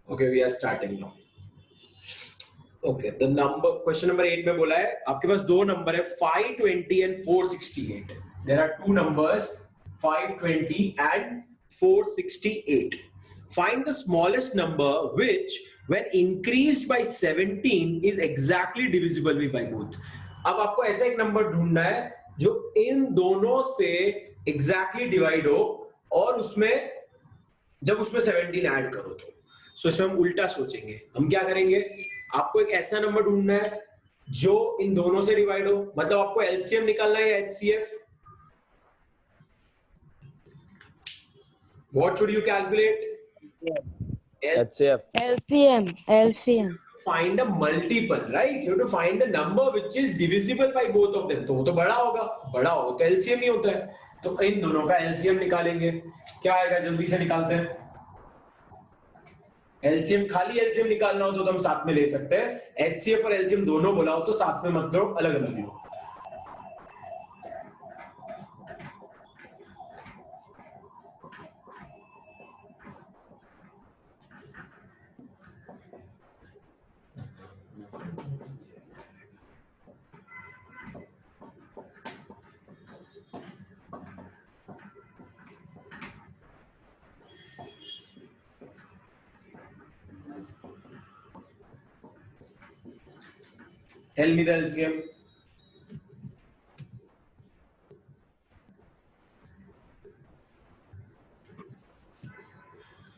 Okay, we are starting now. Okay, the number question number 8 में बोला है आपके पास दो नंबर है 520 and 468. There are two numbers 520 and 468. Find the smallest number which when increased by 17 is exactly divisible by both. अब आपको ऐसा एक नंबर ढूंढना है जो इन दोनों से exactly divide हो और उसमें जब उसमें 17 ऐड करो तो इसमें हम उल्टा सोचेंगे. हम क्या करेंगे, आपको एक ऐसा नंबर ढूंढना है जो इन दोनों से डिवाइड हो, मतलब आपको एलसीएम निकालना है या HCF. What should you calculate? LCM. Find a multiple, right? You have to find a number which is divisible by both of them. तो वो तो बड़ा होगा, बड़ा हो तो एलसीएम ही होता है. तो इन दोनों का एलसीएम निकालेंगे. क्या आएगा, जल्दी से निकालते हैं. एलसीएम, खाली एलसीएम निकालना हो तो हम साथ में ले सकते हैं. एचसीएफ और एलसीएम दोनों बोला हो तो साथ में मतलब अलग अलग हो. Tell me the LCM.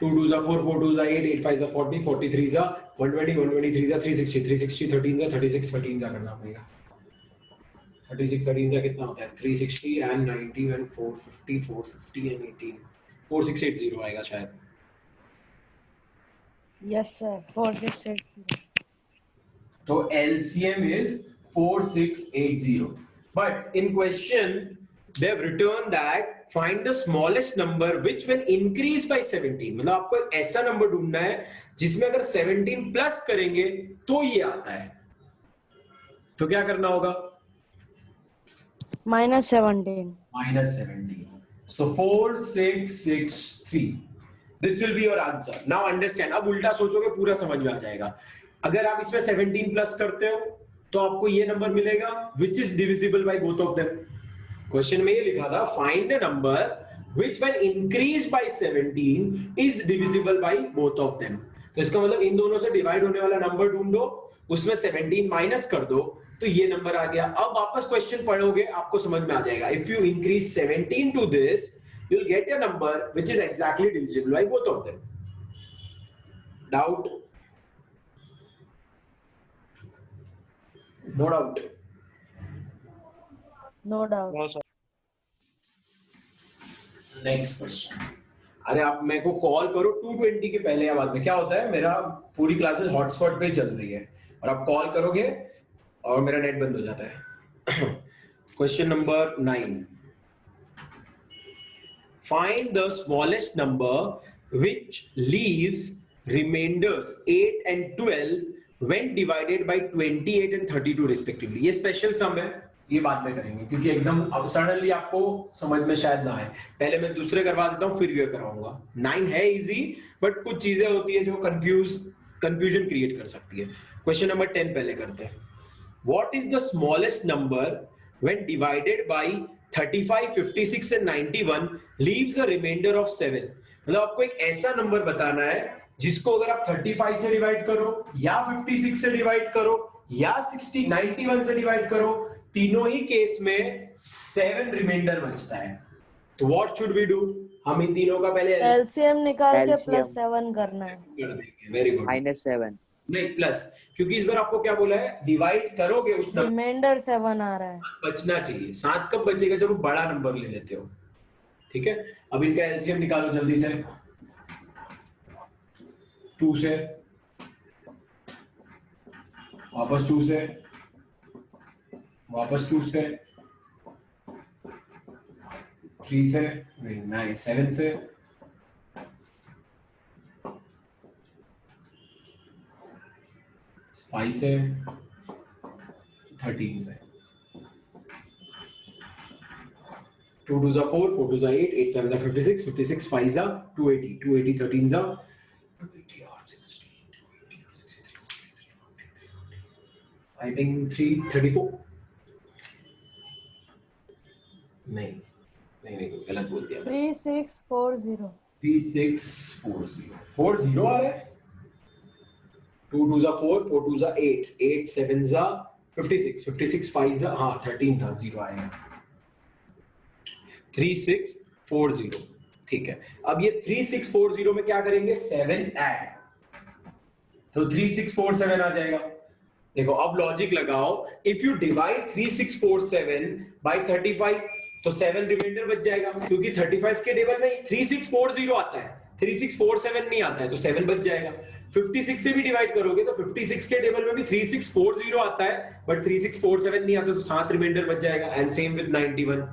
2 2s are 4, 4 2s are 8, 8 5s are 40, 43s are 120, 123s are 360, 360 13s are 36, 13s are करना पड़ेगा. 36 13s are कितना होता है? 360 and 90 and 450, 450 and 18, 4680 आएगा शायद. Yes sir, 4680. So LCM is 4680. But in question, they have written that find the smallest number which when increased by 17. मतलब आपको एक ऐसा नंबर ढूंढना है जिसमें अगर 17 प्लस करेंगे तो ये आता है. तो क्या करना होगा? -17. -17. So 4663. This will be your answer. Now understand. अब उल्टा सोचोगे पूरा समझ में आ जाएगा. अगर आप इसमें 17 प्लस करते हो तो आपको ये नंबर मिलेगा which is divisible by both of them. Question में ये लिखा था find a number which when increased by 17 is divisible by both of them. तो इसका मतलब इन दोनों से डिवाइड होने वाला नंबर ढूंढो, उसमें 17 माइनस कर दो तो ये नंबर आ गया. अब वापस क्वेश्चन पढ़ोगे आपको समझ में आ जाएगा. If you increase 17 to this, you'll get a number which is exactly divisible by both of them. Doubt? No doubt. No doubt. No, sir. Next question. अरे आप मेरे को कॉल करो 2:20 के पहले या बाद में. क्या होता है, मेरा पूरी क्लासेस हॉटस्पॉट पे चल रही है और आप कॉल करोगे और मेरा नेट बंद हो जाता है. Question number 9. Find the smallest number which leaves reminders 8 and 12 when divided by 28 and 32 respectively. ये स्पेशल सम है, ये बाद में करेंगे क्योंकि एकदम अब सडनली आपको समझ में शायद ना आए. पहले मैं दूसरे करवा देता हूँ फिर ये करवाऊंगा. 9 है इजी बट कुछ चीजें होती है जो कंफ्यूजन क्रिएट कर सकती है. क्वेश्चन नंबर 10 पहले करते हैं. What is the smallest number when divided by 35 56 and 91 leaves a remainder of 7. मतलब आपको एक ऐसा नंबर बताना है जिसको अगर आप 35 से डिवाइड करो या 56 से डिवाइड करो या 91 से डिवाइड करो, तीनों ही केस में 7 रिमाइंडर बचता है. तो व्हाट शुड वी डू? हम इन तीनों का पहले एलसीएम निकाल के LCM. +7 करना है. कर देंगे. Very good. -7. नहीं प्लस, क्योंकि इस बार आपको क्या बोला है, डिवाइड करोगे उस नंबर रिमाइंडर 7 आ रहा है. बचना चाहिए. 7 कब बचेगा? जब बड़ा नंबर ले लेते हो. ठीक है. अब इनका एलसीएम निकालो जल्दी से. 2 से वापस 2 से वापस 2 से 3 से वेरी नाइस 7 से 5 से 13 से 2 2s are 4, 4 2s are 8, 8 7s are 56, 56 5s are 280, 280 13s are 280 or 60. I think 334 नहीं नहीं नहीं गलत बोल दिया। 3640 3640 आ रहा है। 2 2 जा 4 4 2 जा 8 8 7 जा 56 56 5 जा हाँ 13 था, 0 आएगा। 3640 ठीक है। अब ये 3640 में क्या करेंगे, 7 ऐड, तो 3647 आ जाएगा। देखो अब लॉजिक लगाओ, इफ यू डिवाइड 3647 बाय 35 तो 7 रिमाइंडर बच जाएगा, क्योंकि 35 के टेबल में 3640 आता है, 3647 नहीं आता है, तो 7 बच जाएगा। 56 से भी डिवाइड करोगे तो 56 के टेबल में भी 3640 आता है, बट 3647 नहीं आता, तो 7 रिमाइंडर बच जाएगा। And same with 91।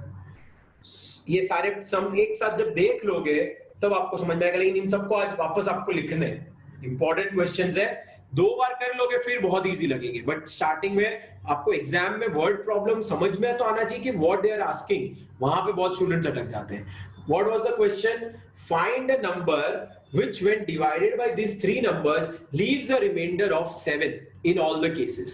ये सारे सम एक साथ जब देख लोगे तब आपको समझ में आएगा, लेकिन इन सबको आज वापस आपको लिखने हैं। इंपॉर्टेंट क्वेश्चंस है, 2 बार कर लोगे फिर बहुत इजी लगेंगे, बट स्टार्टिंग में आपको एग्जाम में वर्ड प्रॉब्लम समझ में तो आना चाहिए कि व्हाट दे आर आस्किंग, वहां पे बहुत स्टूडेंट्स अटक जाते हैं। What was the question, find a number which when divided by these 3 numbers leaves a remainder of 7 in all the cases।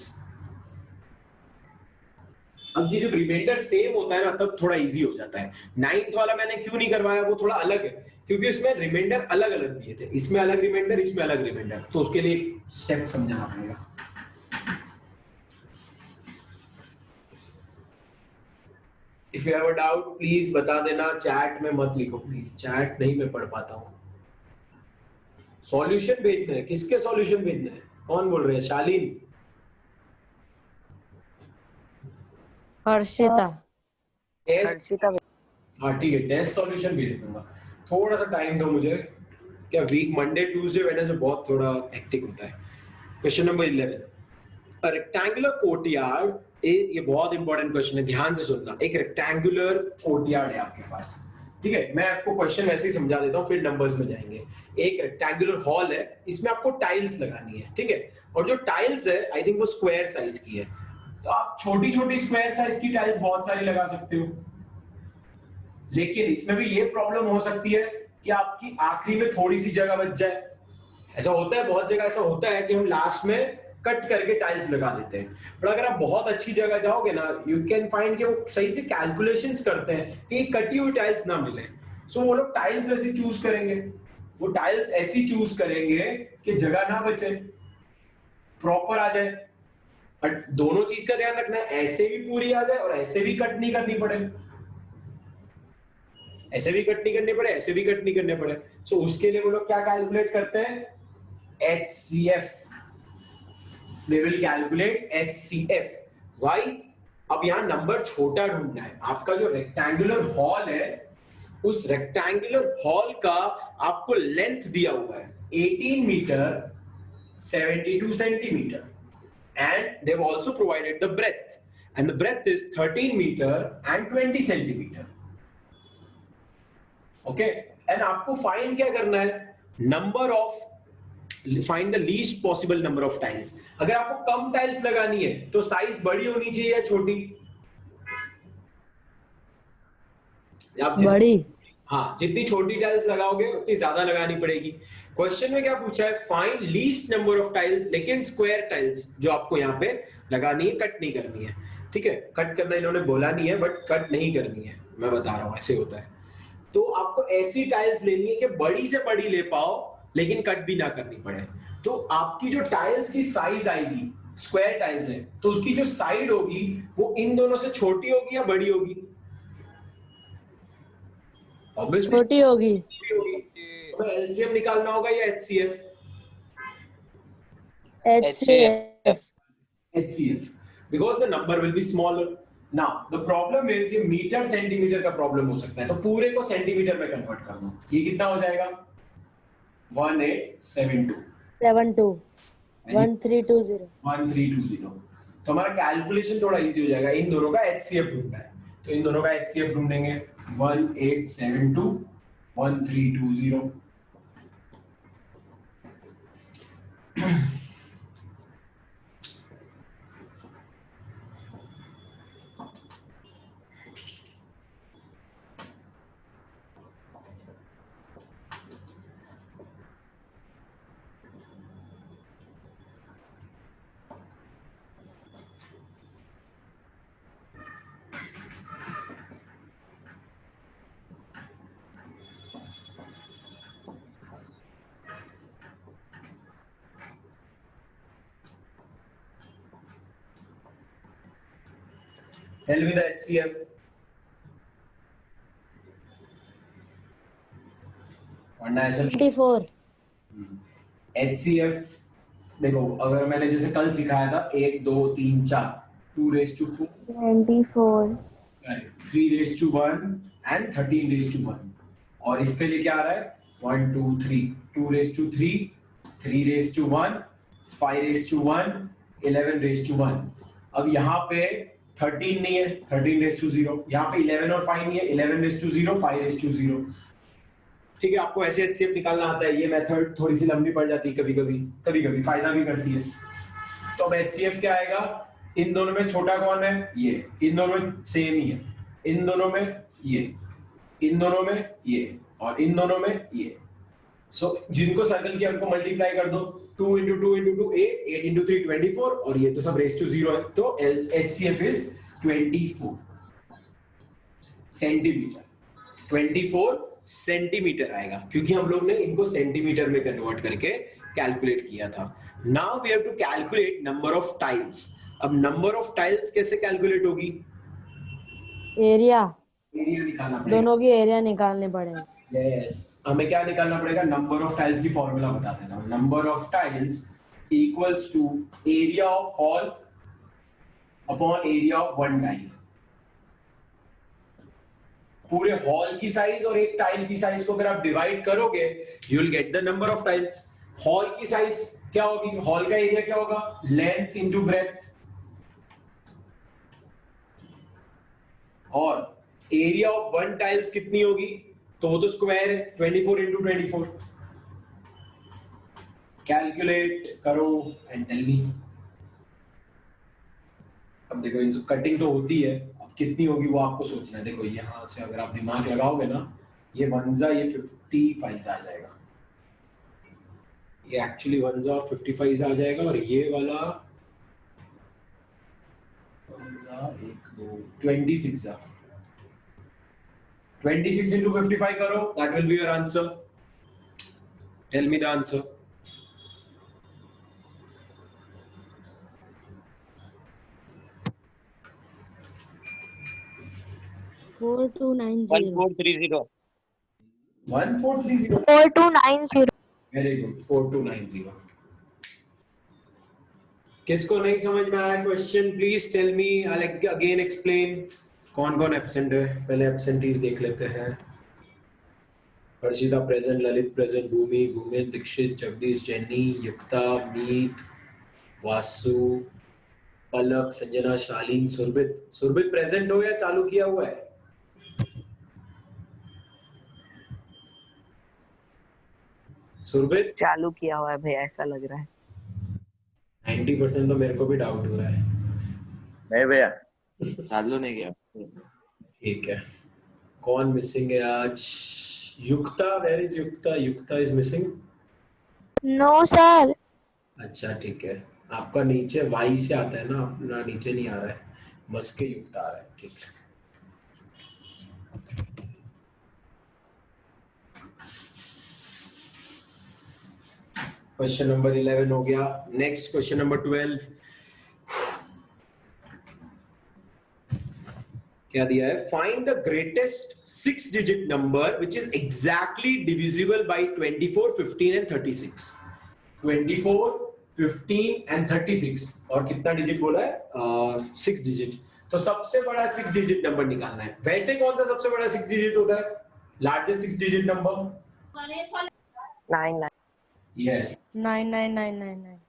अब ये जब रिमाइंडर सेम होता है ना तब थोड़ा इजी हो जाता है। 9th वाला मैंने क्यों नहीं करवाया, वो थोड़ा अलग है, क्योंकि इसमें रिमाइंडर अलग अलग दिए थे, इसमें अलग रिमाइंडर, इसमें अलग रिमाइंडर, तो उसके लिए स्टेप समझाना पड़ेगा। If you have a doubt please बता देना, चैट में मत लिखो प्लीज, चैट नहीं मैं पढ़ पाता हूँ। सॉल्यूशन भेजना है, किसके सॉल्यूशन भेजना है, कौन बोल रहे हैं, शालीन? हर्षिता। हर्षिता। हाँ ठीक है, टेस्ट सॉल्यूशन भेज दूंगा, थोड़ा सा टाइम दो मुझे। क्या वीक मंडे ट्यूसडे वेडनेसडे बहुत थोड़ा हेक्टिक होता है। Question number 11, a rectangular courtyard, ये बहुत इंपॉर्टेंट क्वेश्चन है, ध्यान से सुनना। एक रेक्टेंगुलर कोर्टयार्ड है आपके पास, ठीक है, मैं आपको क्वेश्चन वैसे ही समझा देता हूँ फिर नंबर्स में जाएंगे। एक रेक्टेंगुलर हॉल है, इसमें आपको टाइल्स लगानी है, ठीक है, और जो टाइल्स है आई थिंक वो स्क्वायर साइज की है, तो आप छोटी छोटी स्क्वायर साइज की टाइल्स बहुत सारी लगा सकते हो, लेकिन इसमें भी ये प्रॉब्लम हो सकती है कि आपकी आखिरी में थोड़ी सी जगह बच जाए। ऐसा होता है, बहुत जगह ऐसा होता है कि हम लास्ट में कट करके टाइल्स लगा देते हैं, पर अगर आप बहुत अच्छी जगह जाओगे ना, यू कैन फाइंड कि वो सही से कैलकुलेशंस करते हैं कि कटी हुई टाइल्स ना मिले, सो वो लोग टाइल्स ऐसी चूज करेंगे, वो टाइल्स ऐसी चूज करेंगे कि जगह ना बचे, प्रॉपर आ जाए। बट दोनों चीज का ध्यान रखना है, ऐसे भी पूरी आ जाए और ऐसे भी कट नहीं करनी पड़े, ऐसे भी कट नहीं करने पड़े, ऐसे भी कट नहीं करने पड़े। सो उसके लिए वो लोग क्या कैलकुलेट करते हैं, HCF, they will calculate HCF। Why? अब यहाँ नंबर छोटा ढूंढना है। आपका जो रेक्टेंगुलर हॉल है, उस रेक्टेंगुलर हॉल का आपको लेंथ दिया हुआ है 18 metre 72 centimetre, and they've also provided the breadth, and the breadth is 13 meter and 20 centimetre. Okay, and आपको फाइंड क्या करना है, number of, find the least possible number of tiles. अगर आपको कम टाइल्स लगानी है तो साइज बड़ी होनी चाहिए या छोटी, आप बड़ी। हाँ, जितनी छोटी टाइल्स लगाओगे उतनी ज्यादा लगानी पड़ेगी। क्वेश्चन में क्या पूछा है, find least number of tiles, लेकिन स्क्वायर टाइल्स जो आपको यहाँ पे लगानी है, कट नहीं करनी है, ठीक है, कट करना इन्होंने बोला नहीं है बट कट नहीं करनी है, मैं बता रहा हूँ ऐसे होता है। तो आपको ऐसी टाइल्स लेनी है कि बड़ी से बड़ी ले पाओ लेकिन कट भी ना करनी पड़े। तो आपकी जो टाइल्स की साइज आएगी, स्क्वायर टाइल्स है, तो उसकी जो साइड होगी वो इन दोनों से छोटी होगी या बड़ी होगी, ऑब्वियसली छोटी होगी। छोटी होगी। तो एलसीएम निकालना होगा या HCF, HCF। HCF, because the number will be smaller। now the problem is ये मीटर सेंटीमीटर का प्रॉब्लम हो सकता है, तो पूरे को सेंटीमीटर में कन्वर्ट कर दो, ये कितना हो जाएगा 1872 72 1320। 1320। तो हमारा कैलकुलेशन थोड़ा इजी हो जाएगा, इन दोनों का एचसीएफ ढूंढना है, तो इन दोनों का एचसीएफ ढूंढेंगे 1872 1320। Tell me the HCF. वरना ऐसा 24. HCF देखो, अगर मैंने जैसे कल सिखाया था 1 2 3 4 2 raise to 4 24. 3 raise to 1 and 13 raise to 1, और इसके लिए क्या आ रहा है 1 2 3 2 raise to 3 3 raise to 1 5 raise to 1 11 raise to 1. अब यहाँ पे 13 नहीं है, 13 रेज टू 0. यहाँ पे 11 और 5 नहीं है, 11 रेज टू 0 5 रेज टू 0. ठीक है, आपको ऐसे HCF निकालना आता है. ये मेथड थोड़ी सी लंबी पड़ जाती है कभी कभी फायदा भी करती है. तो अब HCF क्या आएगा, इन दोनों में छोटा कौन है, ये. इन दोनों में सेम ही है, इन दोनों में ये, इन दोनों में ये, और इन दोनों में ये. सो जिनको सर्कल किया उनको मल्टीप्लाई कर दो. 2 into 2 into 2 8, 8 into 3 24, और ये तो सब रेज टू 0 है. तो HCF इज 24 सेंटीमीटर. 24 सेंटीमीटर आएगा, क्योंकि हम लोग ने इनको सेंटीमीटर में कन्वर्ट करके कैलकुलेट किया था. Now we have to calculate number of tiles. अब नंबर ऑफ टाइल्स कैसे कैलकुलेट होगी, एरिया. एरिया निकालना पड़ेगा. दोनों की एरिया निकालने पड़ेंगे. यस, हमें क्या निकालना पड़ेगा, नंबर ऑफ टाइल्स की फॉर्मूला बता देता हूं. Number of tiles equals to area of hall upon area of one tile. पूरे हॉल की साइज और एक टाइल की साइज को अगर आप डिवाइड करोगे, you will get the number of tiles. Hall की साइज क्या होगी, हॉल का एरिया क्या होगा, लेंथ इंटू ब्रेथ, और एरिया ऑफ वन टाइल्स कितनी होगी, तो वो तो स्क्वायर है, 24 इंटू 24. कैलकुलेट करो एंड टेल मी. अब देखो, इन कटिंग तो होती है, अब कितनी होगी वो आपको सोचना है. देखो यहाँ से अगर आप दिमाग लगाओगे ना, ये वंजा ये 55 आ जाएगा, ये एक्चुअली वंजा 55 आ जाएगा, और ये वाला वंजा 1 2 26 आ. 26 into 55 करो, that will be your answer. Tell me the answer. 4290. 1430. 1430. 4290. Very good. 4290. किसको नहीं समझ में आया question, please tell me. I again explain. कौन कौन एब्सेंट है, पहले एब्सेंटीज देख लेते हैं. Harshita present, Lalit present, Bhumi, Bhumin, Dikshit, Jagdish, Jaini, Yukta, Meet, Vasu, Palak, Sanjana, Shaleen, Surbhit. Surbhit present हो या चालू किया हुआ है? सुरभित चालू किया हुआ है भैया, ऐसा लग रहा है. 90% तो मेरे को भी डाउट हो रहा है. नहीं भैया, चालू नहीं किया. ठीक है. कौन मिसिंग है आज? Yukta, where is Yukta? Yukta is missing. No, sir. अच्छा ठीक है, आपका नीचे वाई से आता है ना, अपना नीचे नहीं आ रहा है, मस के युक्ता आ रहा है. ठीक है. क्वेश्चन नंबर 11 हो गया. Next question number 12. क्या दिया है, find the greatest 6 digit number which is exactly divisible by 24 15 and 36. 24 15 and 36, और कितना डिजिट बोला है, 6 डिजिट. तो सबसे बड़ा 6 डिजिट नंबर निकालना है. वैसे कौन सा सबसे बड़ा 6 डिजिट होता है, लार्जेस्ट 6 डिजिट नंबर? 9 यस. 99999.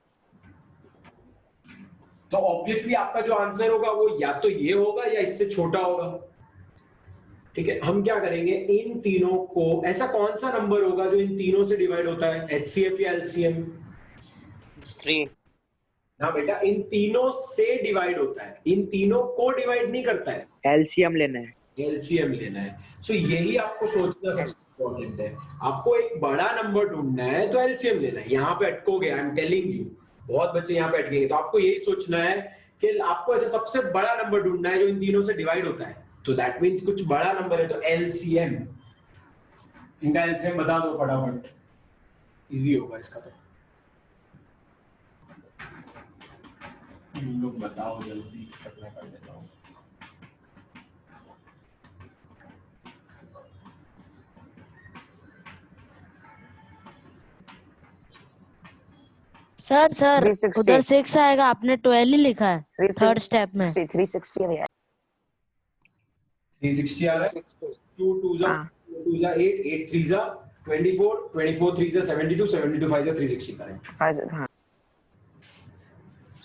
तो ऑब्वियसली आपका जो आंसर होगा वो या तो ये होगा या इससे छोटा होगा. ठीक है, हम क्या करेंगे, इन तीनों को, ऐसा कौन सा नंबर होगा जो इन तीनों से डिवाइड होता है, HCF या LCM? 3. ना बेटा, इन तीनों से डिवाइड होता है, इन तीनों को डिवाइड नहीं करता है. एलसीएम लेना है. LCM लेना है. सो यही आपको सोचना सबसे इम्पोर्टेंट है. आपको एक बड़ा नंबर ढूंढना है तो LCM लेना है. यहाँ पे अटकोगे, आई एम टेलिंग यू, बहुत बच्चे यहाँ पे अटकेंगे. तो आपको यही सोचना है कि आपको ऐसे सबसे बड़ा नंबर ढूंढना है जो इन तीनों से डिवाइड होता है. तो दैट मीन्स कुछ बड़ा नंबर है, तो LCM. इनका LCM बता दो फटाफट, इजी होगा इसका. तो तुम लोग बताओ जल्दी, तब मैं कर देता हूँ. सर 360 उधर 6 आएगा, आपने 12 ही लिखा है थर्ड स्टेप में। 360 है भैया। 360 आ रहा है। 2 2 जा हाँ 2 जा 8 8 3 जा 24 24 3 जा 72 72 5 जा 360 करेक्ट। हाँ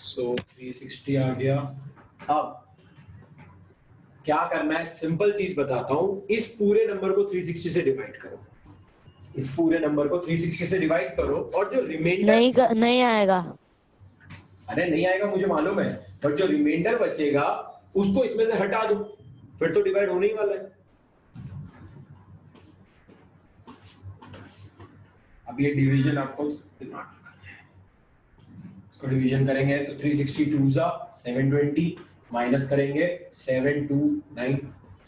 सो 360 आ गया। अब क्या करना है, सिंपल चीज बताता हूं, इस पूरे नंबर को 360 से डिवाइड करो। इस पूरे नंबर को 360 से डिवाइड करो और जो रिमाइंडर नहीं आएगा। अरे नहीं आएगा मुझे मालूम है, बट जो रिमाइंडर बचेगा उसको इसमें से हटा दो, फिर तो डिवाइड होने ही वाला है। अब ये डिवीजन आपको दिमाग लगाना है। इसको डिवीजन करेंगे तो 362 जा 720 माइनस करेंगे 729,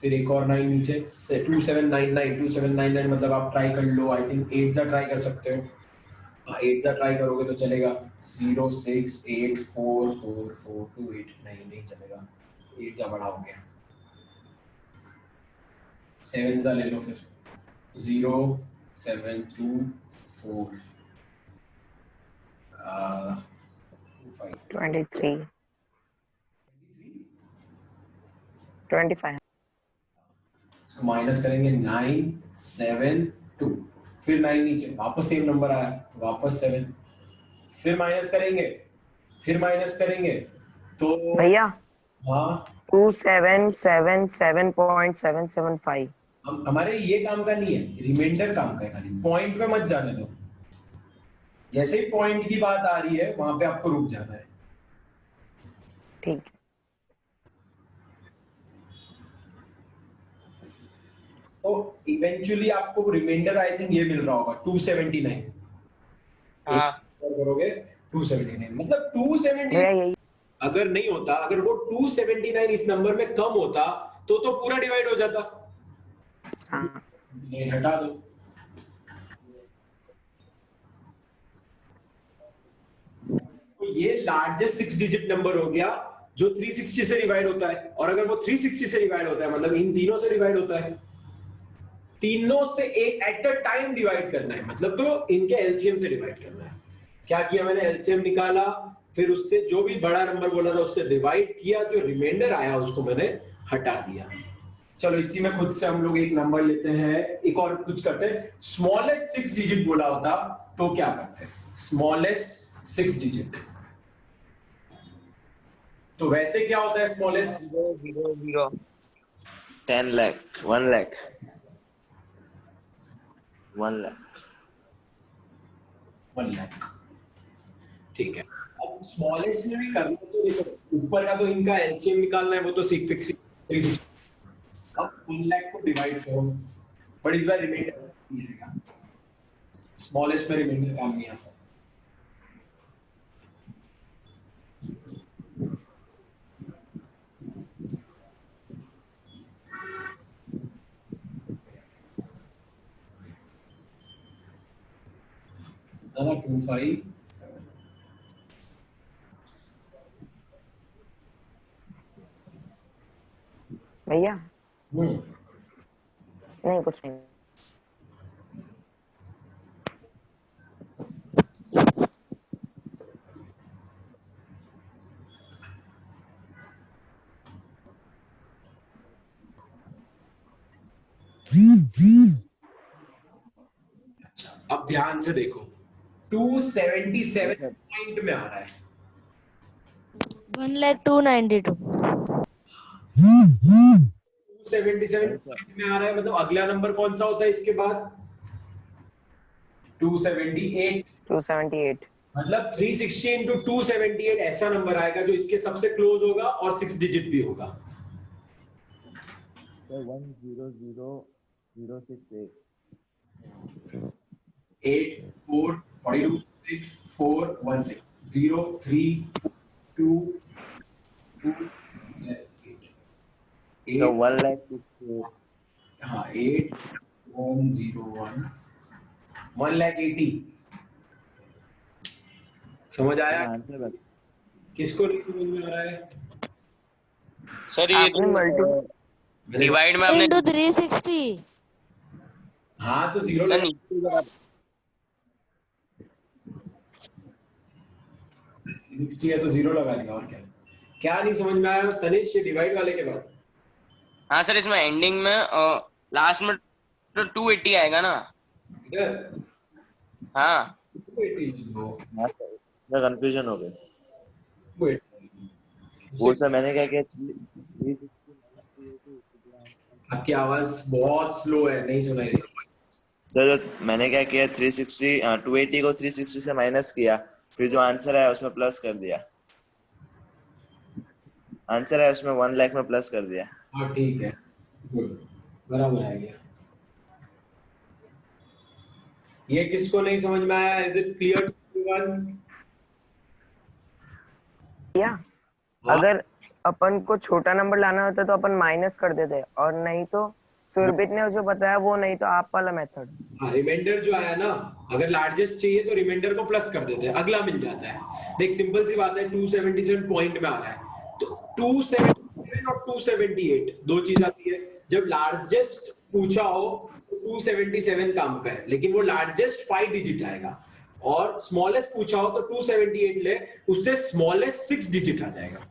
फिर एक और 9 नीचे 2799 मतलब आप ट्राई कर लो। आई थिंक 8 जा ट्राई कर सकते हो। 8 जा ट्राई करोगे तो चलेगा 0684442 नहीं चलेगा, 8 जा बड़ा हो गया। 7 जा ले लो फिर 0724 23 25 इसको माइनस करेंगे 972, फिर 9 नीचे वापस सेम नंबर आया तो वापस 7, फिर माइनस करेंगे तो भैया हाँ 2777.775। हमारे ये काम का नहीं है, रिमाइंडर काम का है। खाली पॉइंट पे मत जाने दो, जैसे ही पॉइंट की बात आ रही है वहां पे आपको रुक जाना है। ठीक तो इवेंचुअली आपको रिमाइंडर आई थिंक ये मिल रहा होगा 279। हाँ करोगे 279 मतलब 279 भैया यही अगर नहीं होता, अगर वो 279 इस नंबर में कम होता तो पूरा डिवाइड हो जाता। हाँ ये हटा दो। तो ये लार्जेस्ट 6 डिजिट नंबर हो गया जो 360 से डिवाइड होता है, और अगर वो 360 से डिवाइड होता है मतलब इन तीनों से डिवाइड होता है, तीनों से एक एट अ टाइम डिवाइड करना है, मतलब तो इनके एलसीएम से डिवाइड करना है। क्या किया मैंने, एलसीएम निकाला, फिर उससे जो भी बड़ा नंबर बोला था उससे डिवाइड किया, जो रिमाइंडर आया उसको मैंने हटा दिया। चलो इसी में खुद से हम लोग एक नंबर लेते हैं, एक और कुछ करते हैं। स्मॉलेस्ट 6 डिजिट बोला होता तो क्या करते हैं, स्मॉलेस्ट 6 डिजिट। तो वैसे क्या होता है smallest, 0 10 lakh, 1 lakh, 1 lakh. 1 lakh. ठीक है, अब स्मॉलेस्ट में भी करना तो देखो, ऊपर का तो इनका एलसीएम निकालना है, वो तो फिक्स। अब 1 लाख को डिवाइड करो, बट इस बार रिमाइंडर मिलेगा, स्मॉलेस्ट में रिमाइंडर काम नहीं आता। ना 257 भैया नहीं कुछ नहीं। अच्छा अब ध्यान से देखो, 277 पॉइंट में आ रहा है, 1,02,92। 277 पॉइंट में आ रहा है, मतलब अगला नंबर कौन सा होता है इसके बाद, 278। 278 मतलब 360 इंटू 278 ऐसा नंबर आएगा जो इसके सबसे क्लोज होगा और 6 डिजिट भी होगा। 100068. 8 4 42 6 4 1 6 0 3 2 2 8 So 1 lakh is हाँ 8 1 0 1 1,80,000। समझ आया answer बता. किसको नहीं समझ में आ रहा है? सर ये आपने मल्टी डिवाइड में आपने इंटू 360। हाँ तो जीरो सर नीचे जरा 360 है तो 0 लगा लिया, और क्या क्या नहीं समझ में आया तनिष, ये डिवाइड वाले के बाद? हाँ सर, इसमें एंडिंग में लास्ट में तो 280 आएगा ना। इधर हाँ 280 मैं कंफ्यूजन हो गया। 280। वो सर मैंने क्या किया, आपकी आवाज बहुत स्लो है, नहीं सुनाई दे। सर मैंने क्या किया, 360 280 को 360 से माइनस किया, फिर जो आंसर आया उसमें प्लस कर दिया। आंसर आया उसमें 1 लाख में प्लस कर दिया। हाँ ठीक है, गुड, बराबर आ गया। ये किसको नहीं समझ में आया? Is it clear to everyone? भैया अगर अपन को छोटा नंबर लाना होता तो अपन माइनस कर देते, और नहीं तो सुरभित ने जो बताया वो, नहीं तो आप वाला मेथड। हाँ, रिमाइंडर जो आया ना, अगर लार्जेस्ट चाहिए तो रिमाइंडर को प्लस कर देते हैं, अगला मिल जाता है। देख सिंपल सी बात है, 277 पॉइंट में आ रहा है तो 277 और 278 दो चीज आती है। जब लार्जेस्ट पूछा हो तो 277 काम का है, लेकिन वो लार्जेस्ट 5 डिजिट आएगा, और स्मॉलेस्ट पूछा हो तो 278 ले, उससे स्मॉलेस्ट 6 डिजिट आ जाएगा।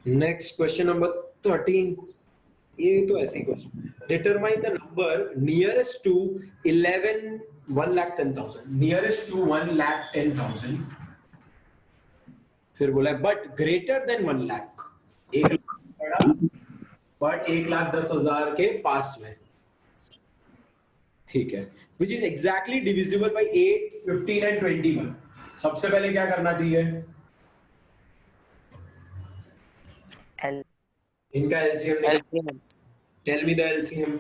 Next question number 13। ये तो ऐसे ही question, determine the number nearest to 1,10,000, nearest to 1,10,000। फिर बोला but greater than 1 lakh, 1 lakh बड़ा बट 1,10,000 के पास में, ठीक है, which is exactly divisible by 8, 15 and 21। सबसे पहले क्या करना चाहिए? इनका LCM, tell me the LCM.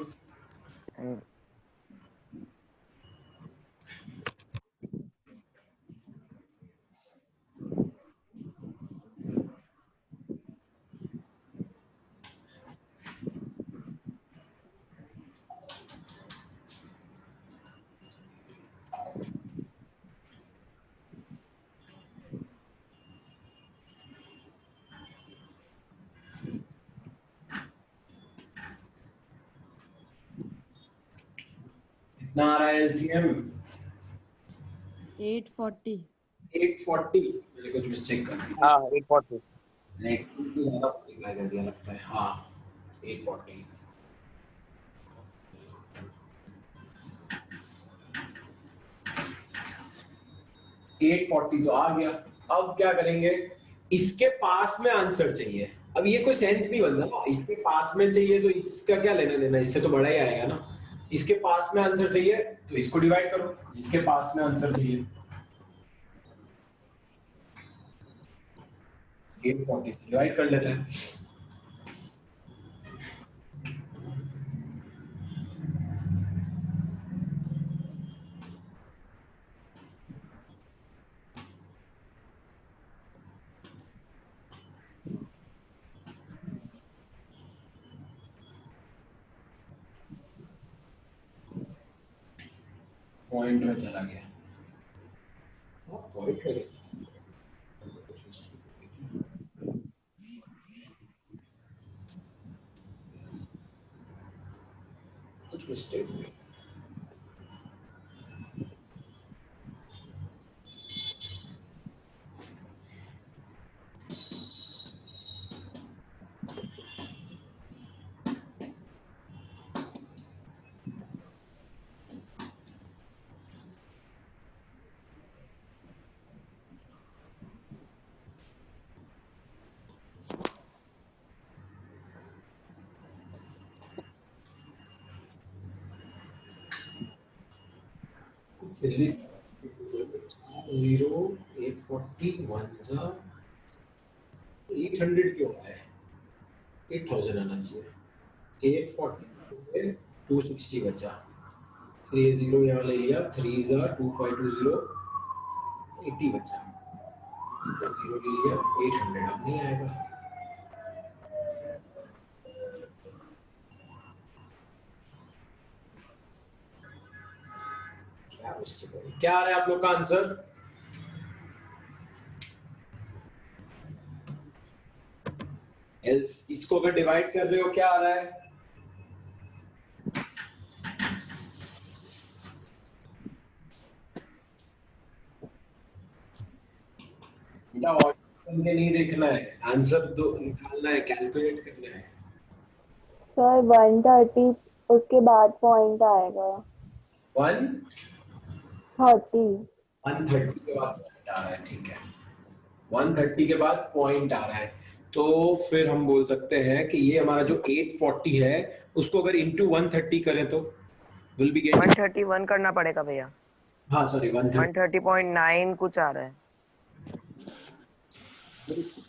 कितना आ रहा है एलसीएम? 840। 840। मैंने कुछ मिस्टेक कर दी। हाँ 840। नहीं, ज्यादा मल्टीप्लाई कर दिया लगता है। हाँ 840। तो आ गया। अब क्या करेंगे? इसके पास में आंसर चाहिए। अब ये कोई सेंस नहीं बनता ना, इसके पास में चाहिए तो इसका क्या लेना देना, इससे तो बड़ा ही आएगा ना। इसके पास में आंसर चाहिए तो इसको डिवाइड करो, जिसके पास में आंसर चाहिए। 840 से डिवाइड कर लेते हैं। पॉइंट में चला गया। पॉइंट में कुछ मिस्टेक हुई। Series 0 840 1 800 क्यों है? 8000 आना चाहिए। 840 260 बचा, 3 0 यहाँ ले लिया, 3 2520 80 बचा, 0 ले लिया, 800 अब नहीं आएगा। क्या आ रहा है आप लोग का आंसर? एल्स इसको अगर डिवाइड कर रहे हो क्या आ रहा है? बेटा ऑप्शन में नहीं देखना है, आंसर दो निकालना है, कैलकुलेट करना है। सर 130 उसके बाद पॉइंट आएगा 130 30 के बाद पॉइंट आ रहा है, ठीक है। 130 के बाद पॉइंट आ रहा है, तो फिर हम बोल सकते हैं कि ये हमारा जो 840 है उसको अगर इंटू 130 करें तो विल बी गेटिंग 131 करना पड़ेगा भैया। हाँ सॉरी 130.9 कुछ आ रहा है।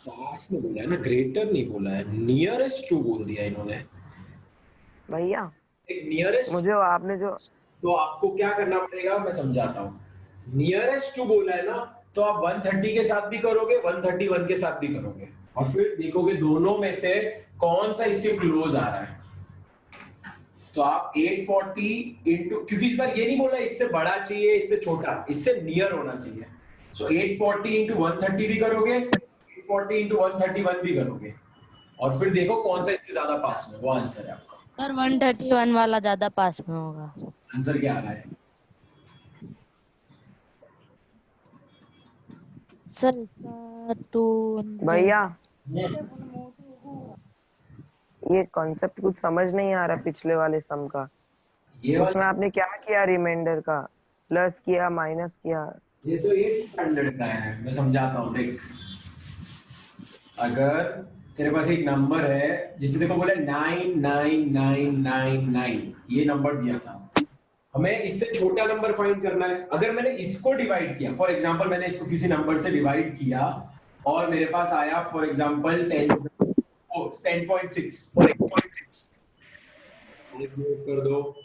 पास में बोला है ना, ग्रेटर नहीं बोला है, नियरेस्ट टू बोल दिया इन्होंने भैया एक नियरेस्ट। मुझे आपने जो तो आपको क्या करना पड़ेगा मैं समझाता हूँ। नियरेस्ट टू बोला है ना, तो आप 130 के साथ भी करोगे, 131 के साथ भी करोगे, और फिर देखोगे दोनों में से कौन सा इसके क्लोज आ रहा है। तो आप 840 इंटू, क्योंकि इस बार ये नहीं बोला इससे बड़ा चाहिए इससे छोटा, इससे नियर होना चाहिए। सो 840 इंटू 130 भी करोगे, 840 इंटू 131 भी करोगे, और फिर देखो कौन सा इसके ज्यादा पास में, वो आंसर है आपका। सर 131 वाला ज्यादा पास में होगा। आंसर क्या आ रहा है? सर इसका 200। भैया ये कॉन्सेप्ट कुछ समझ नहीं आ रहा पिछले वाले सम का। ये उसमें आपने क्या किया, रिमाइंडर का प्लस किया माइनस किया। ये तो एक स्टैंडर्ड का है, मैं समझाता हूँ देख। अगर तेरे पास एक नंबर है जिसे देखो बोले 99999, ये नंबर दिया था, हमें इससे छोटा नंबर फाइंड करना है। अगर मैंने इसको डिवाइड किया, फॉर एग्जांपल मैंने इसको किसी नंबर से डिवाइड किया और मेरे पास आया फॉर एग्जांपल 10.6 फॉर 8.6 कर दो।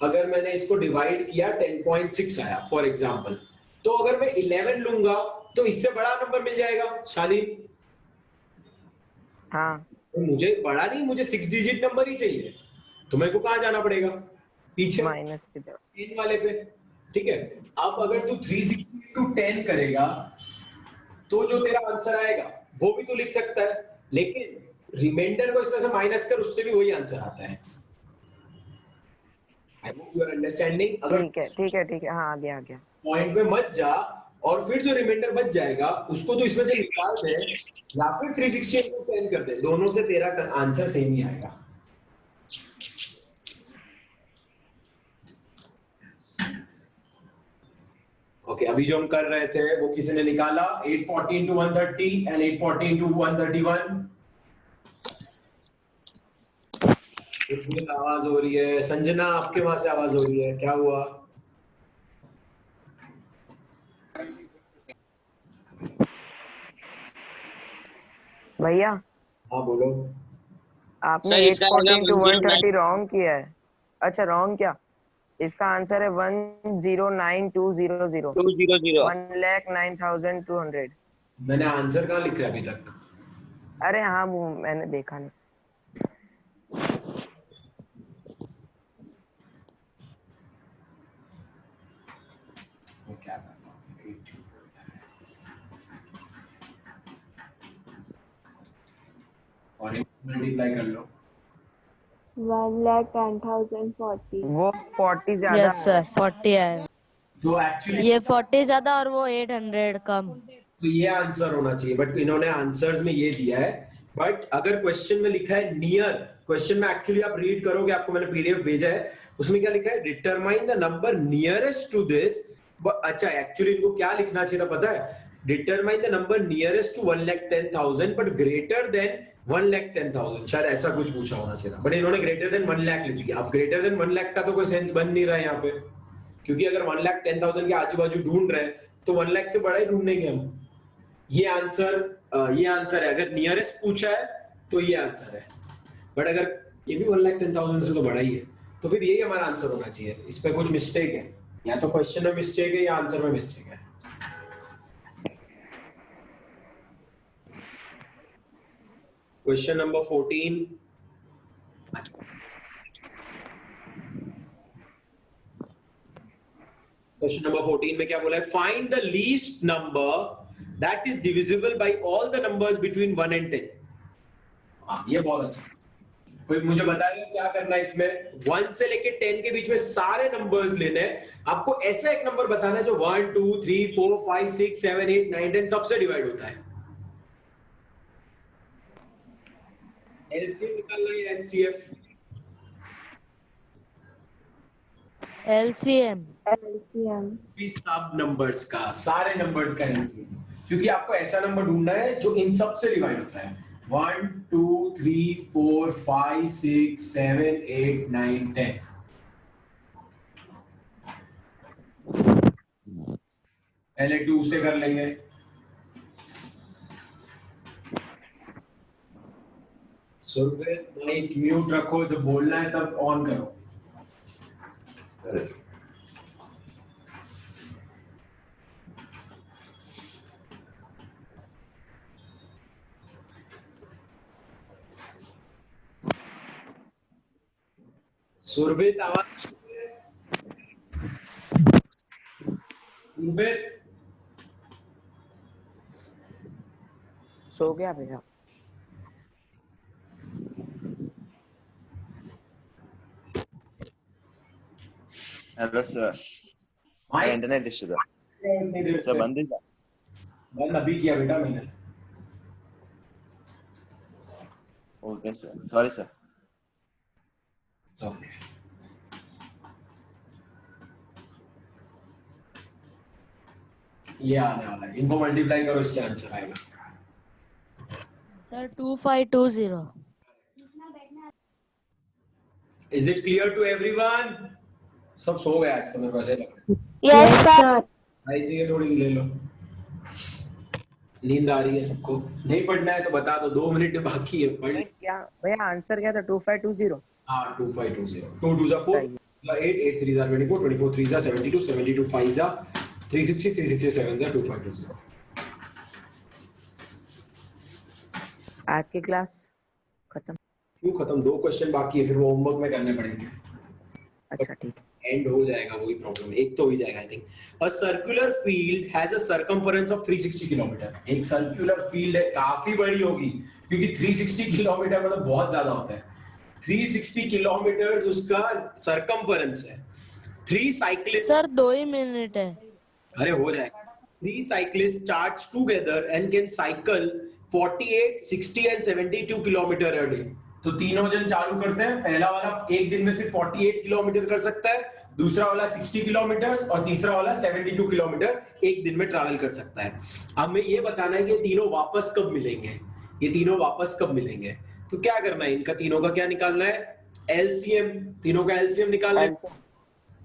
अगर मैंने इसको डिवाइड किया 10.6 आया फॉर एग्जांपल, तो अगर मैं 11 लूंगा तो इससे बड़ा नंबर मिल जाएगा शालीन। हाँ तो मुझे बड़ा नहीं, मुझे 6 डिजिट नंबर ही चाहिए, तो मेरे को कहाँ जाना पड़ेगा, पीछे माइनस की तरफ। 10 वाले पे, ठीक है। अब अगर तू 360 इंटू 10 करेगा तो जो तेरा आंसर आएगा वो भी तू लिख सकता है, लेकिन रिमाइंडर को इसमें से माइनस कर, उससे भी वही आंसर आता है। I hope you are understanding. अगर ठीक है हाँ आ गया पॉइंट में मत जा, और फिर जो रिमाइंडर बच जाएगा उसको तो इसमें से निकाल दे, या फिर 360 इंटू 10 कर दे, दोनों से तेरा आंसर सेम ही आएगा। ओके, अभी जो हम कर रहे थे वो किसी ने निकाला 840 इंटू 130 एंड 840 इंटू 131। आवाज हो रही है संजना, आपके वहां से आवाज हो रही है, क्या हुआ? भैया। हाँ बोलो। आपने सर, इसका 840 into 109 130 रॉन्ग किया है। अच्छा रॉन्ग क्या? इसका आंसर है 109200 200। 1,09,200। मैंने आंसर कहाँ लिखा है अभी तक? अरे हाँ वो मैंने देखा नहीं। क्या करना है? और मल्टीप्लाई कर लो। 1,10,040 वो 40 ज्यादा यस सर 40 है। तो एक्चुअली ये 40 ज्यादा और वो 800 कम। तो ये आंसर होना चाहिए, बट इन्होंने आंसर्स में ये दिया है। बट अगर क्वेश्चन में लिखा है नियर, क्वेश्चन में एक्चुअली आप रीड करोगे, आपको मैंने पीडीएफ भेजा है, उसमें क्या लिखा है, determine the number nearest to this. अच्छा एक्चुअली इनको क्या लिखना चाहिए था पता है, determine the number nearest to 1,10,000 but greater than 1,10,000, शायद ऐसा कुछ पूछा होना चाहिए था, बट इन्होंने ग्रेटर देन 1 लाख लिख दिया। अब ग्रेटर देन 1 लाख का तो कोई सेंस बन नहीं रहा है यहाँ पे, क्योंकि अगर 1,10,000 के आजू बाजू ढूंढ रहे हैं तो 1 लाख से बड़ा ही ढूंढेंगे हम। ये आंसर है, अगर नियरेस्ट पूछा है तो ये आंसर है, बट अगर ये भी 1,10,000 से तो बड़ा ही है, तो फिर यही हमारा आंसर होना चाहिए। इस पे कुछ मिस्टेक है, या तो क्वेश्चन में मिस्टेक है या आंसर में मिस्टेक है। Question number 14। क्वेश्चन नंबर 14 में क्या बोला है, find the least number that is divisible by all the numbers between 1 and 10। ये बहुत अच्छा। कोई मुझे बताएगा क्या करना है इसमें? 1 से लेके 10 के बीच में सारे नंबर्स लेने हैं। आपको ऐसा एक नंबर बताना है जो 1 2 3 4 5 6 7 8 9 10 कब से डिवाइड होता है? एलसीएम निकालना है, एचसीएफ? LCM LCM सब नंबर्स का, सारे नंबर्स का LCM, क्योंकि आपको ऐसा नंबर ढूंढना है जो इन सब से डिवाइड होता है। 1 2 3 4 5 6 7 8 9 10। पहले 2 से कर लेंगे। सुरभीर माइक म्यूट रखो, जब बोलना है तब ऑन करो। सुरभीर आवाज, सुरभीर सो गया भैया। Hello sir, mic internet issue था इतनी देर सर, से बंद ही था। बंद अभी किया बेटा मैंने। Okay sir, sorry sir. Okay, ये आने वाला है, इनको मल्टीप्लाई करो, इससे आंसर आएगा। Sir 2520 is it clear to everyone? सब सो गए आज तो मेरे को ऐसे लग रहा है। Yes, sir. भाई चाहिए थोड़ी ले लो, नींद आ रही है सबको। नहीं पढ़ना है तो बता दो, 2 मिनट बाकी है, पढ़। क्या भैया आंसर क्या था? 2520। हाँ 2520, 2 2 जा 4, 8 8 3 जा 24, 24 3 जा 72, 72 5 जा 360, 367 जा 2520। आज की क्लास खत्म। क्यों खत्म? 2 क्वेश्चन बाकी है, फिर वो होमवर्क में करने पड़ेंगे। अच्छा ठीक है। एंड हो जाएगा, वही प्रॉब्लम, एक तो हो ही जाएगा I think. A circular field has a circumference of 360 kilometre. एक सर्कुलर फील्ड है, काफी बड़ी होगी क्योंकि 360 किलोमीटर मतलब बहुत ज्यादा होता है। 360 किलोमीटर उसका सर्कमफरेंस है। 3 साइक्लिस्ट, सर 2 ही मिनट है। अरे हो जाएगा। 3 cyclists starts together and can cycle 48, 60 and 72 kilometre a day। तो तीनों जन चालू करते हैं। पहला वाला एक दिन में सिर्फ 48 किलोमीटर कर सकता है, दूसरा वाला 60 किलोमीटर और तीसरा वाला 72 किलोमीटर एक दिन में ट्रैवल कर सकता है। अब हमें ये बताना है कि ये तीनों वापस कब मिलेंगे, ये तीनों वापस कब मिलेंगे। तो क्या करना है, इनका तीनों का क्या निकालना है? एलसीएम, तीनों का एलसीएम निकालना है।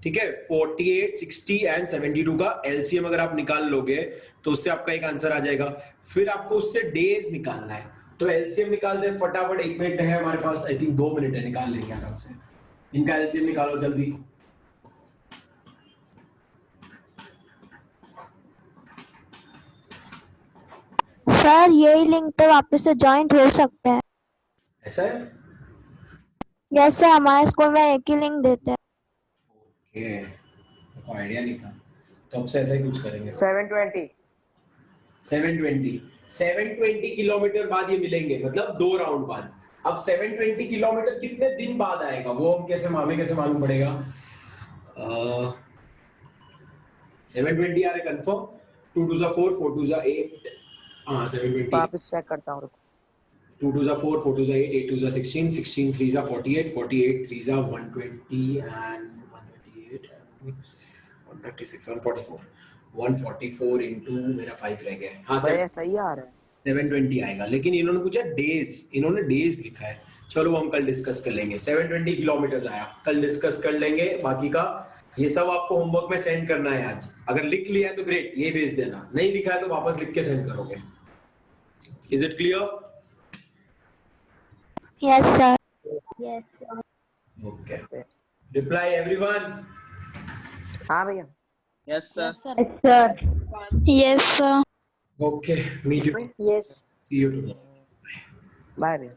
ठीक है, 48, 60 एंड 72 का एलसीएम अगर आप निकाल लोगे तो उससे आपका एक आंसर आ जाएगा। फिर आपको उससे डेज निकालना है, तो एलसीएम निकाल दे फटाफट। 1 मिनट है हमारे पास, आई थिंक 2 मिनट है, निकाल लेंगे आराम से। इनका एलसीएम निकालो जल्दी। सर यही लिंक पे वापस से ज्वाइंट हो सकते हैं। ऐसा है? यस सर, हमारे स्कूल में एक ही लिंक देते हैं। ओके, तो आइडिया नहीं था, तो अब से ऐसा ही कुछ करेंगे। 720 720 किलोमीटर बाद ये मिलेंगे, मतलब 2 राउंड बाद। अब 720 किलोमीटर कितने दिन बाद आएगा वो हम कैसे मालूम पड़ेगा? 720 आ रहा है कंफर्म। 2 2 जा 4, 4 2 जा 8, हाँ 720। वापस चेक करता हूँ। 2 2 जा 4, 4 2 जा 8, 8 2 जा 16, 16 3 जा 48, 48 3 जा 120 and 138 and 136, 144, 144 into मेरा 5 रह गया। हाँ भैया सही आ रहा है। 720 आएगा, लेकिन इन्होंने पूछा डेज, इन्होंने डेज लिखा है। चलो हम कल डिस्कस कर लेंगे। 720 किलोमीटर आया, कल डिस्कस कर लेंगे बाकी का। ये सब आपको होमवर्क में सेंड करना है आज। अगर लिख लिया है तो ग्रेट, ये भेज देना, नहीं लिखा है तो वापस लिख के सेंड करोगे। Is it clear? Yes sir. Yes, sir. Okay, reply everyone. हाँ भैया। Yes sir. Yes sir. Yes, sir. Yes sir. Okay, meet you, Yes. See you tomorrow. Bye भैया।